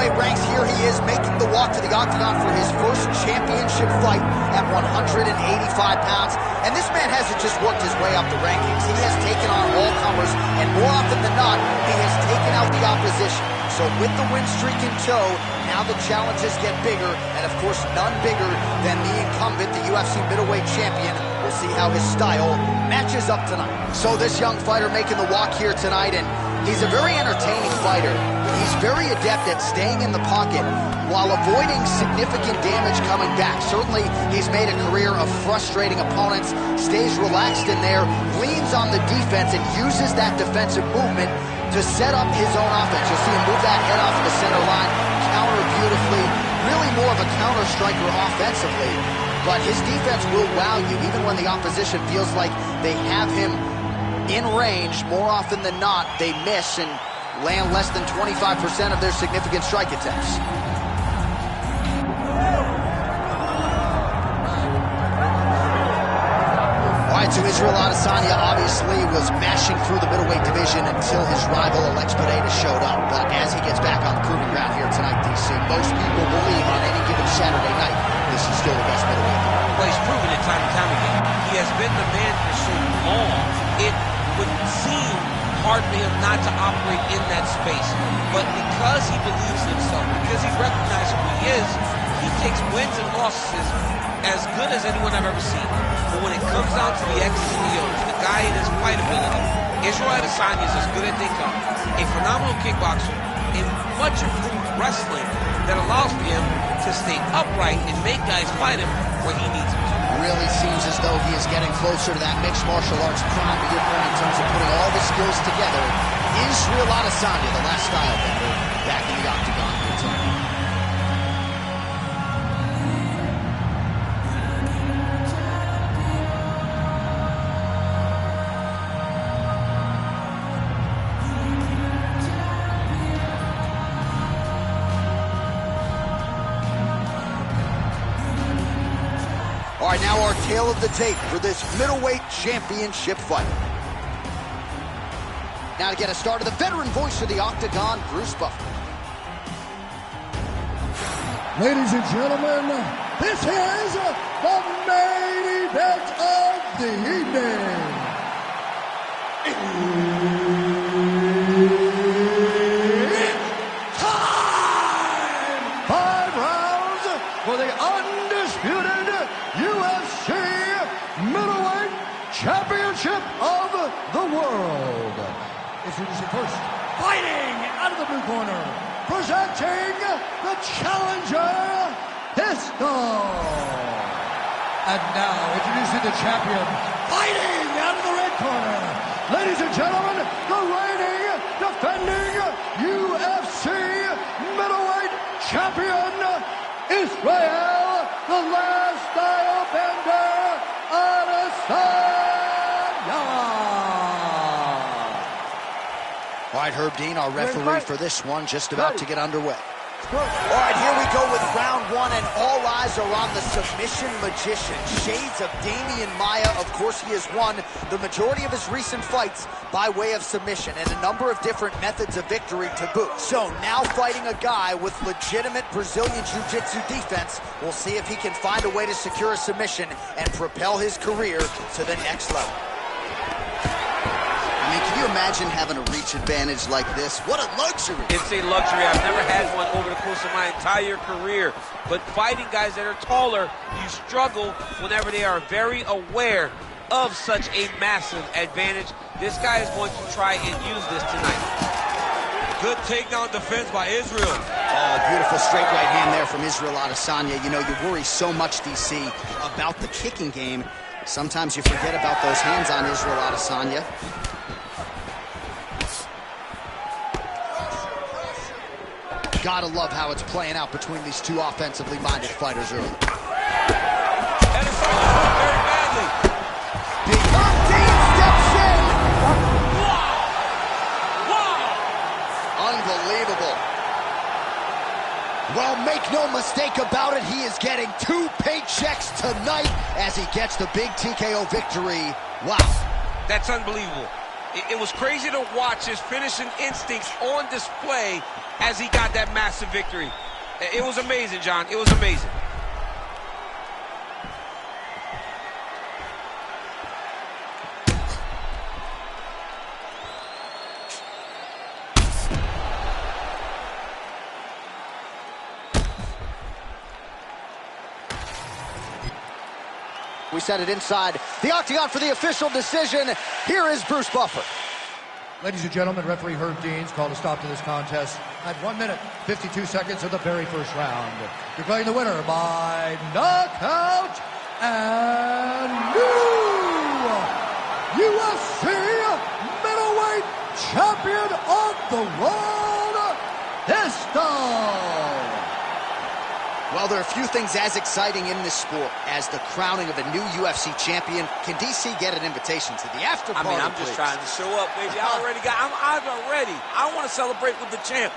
middleweight ranks, here he is making the walk to the octagon for his first championship fight at 185 pounds. And this man hasn't just worked his way up the rankings. He has taken on all comers, and more often than not, he has taken out the opposition. So with the win streak in tow, now the challenges get bigger, and of course none bigger than the incumbent, the UFC middleweight champion. We'll see how his style matches up tonight. So this young fighter making the walk here tonight, and he's a very entertaining fighter. He's very adept at staying in the pocket while avoiding significant damage coming back. Certainly, he's made a career of frustrating opponents, stays relaxed in there, leans on the defense, and uses that defensive movement to set up his own offense. You'll see him move that head off of the center line, counter beautifully, really more of a counter striker offensively. But his defense will wow you, even when the opposition feels like they have him in range. More often than not, they miss and land less than 25% of their significant strike attempts. All right, so Israel Adesanya obviously was mashing through the middleweight division until his rival Alex Pereira showed up. But as he gets back on the proving ground here tonight, DC, most people believe on any given Saturday night, this is still the best middleweight. Well, he's proven it time and time again. He has been the man for so long, it would seem hard for him not to operate in that space. But because he believes in himself, because he recognizes who he is, he takes wins and losses as good as anyone I've ever seen. But when it comes down to the X's and the O's, the guy and his fight ability, Israel Adesanya is as good as they come. A phenomenal kickboxer and much improved wrestling that allows for him to stay upright and make guys fight him where he needs them to. Really seems as though he is getting closer to that mixed martial arts prime to your point in terms of putting all the skills together. Israel Adesanya, the last style bender, back in the octagon here tonight. All right, now our tale of the tape for this middleweight championship fight. Now to get us started, the veteran voice of the octagon, Bruce Buffer. Ladies and gentlemen, this is the main event of the evening. It's time! 5 rounds for the undisputed UFC middleweight championship of the world. Introducing first, fighting out of the blue corner, presenting the challenger, Pistol. And now, introducing the champion, fighting out of the red corner, ladies and gentlemen, the reigning, defending UFC middleweight champion, Israel, the last style bender, Adesanya. All right, Herb Dean, our referee for this one, just about to get underway. All right, here we go with round one, and all eyes are on the submission magician. Shades of Damian Maia. Of course, he has won the majority of his recent fights by way of submission, and a number of different methods of victory to boot. So now fighting a guy with legitimate Brazilian Jiu-Jitsu defense, we'll see if he can find a way to secure a submission and propel his career to the next level. I mean, can you imagine having a reach advantage like this? What a luxury. It's a luxury. I've never had one over the course of my entire career. But fighting guys that are taller, you struggle whenever they are very aware of such a massive advantage. This guy is going to try and use this tonight. Good takedown defense by Israel. Oh, beautiful straight right hand there from Israel Adesanya. You know, you worry so much, DC, about the kicking game. Sometimes you forget about those hands on Israel Adesanya. Gotta love how it's playing out between these two offensively minded fighters early. And it's very badly. Big Dean steps in. Wow! Unbelievable. Well, make no mistake about it, he is getting 2 paychecks tonight as he gets the big TKO victory. Wow. That's unbelievable. It was crazy to watch his finishing instincts on display as he got that massive victory. It was amazing, John. It was amazing. We set it inside the octagon for the official decision. Here is Bruce Buffer. Ladies and gentlemen, referee Herb Deans called a stop to this contest at 1 minute, 52 seconds of the very first round. Declaring the winner by knockout and new UFC middleweight champion of the world, Pistol. Well, there are few things as exciting in this sport as the crowning of a new UFC champion. Can DC get an invitation to the after party? I mean, I'm just trying to show up, baby. I'm ready. I want to celebrate with the champ.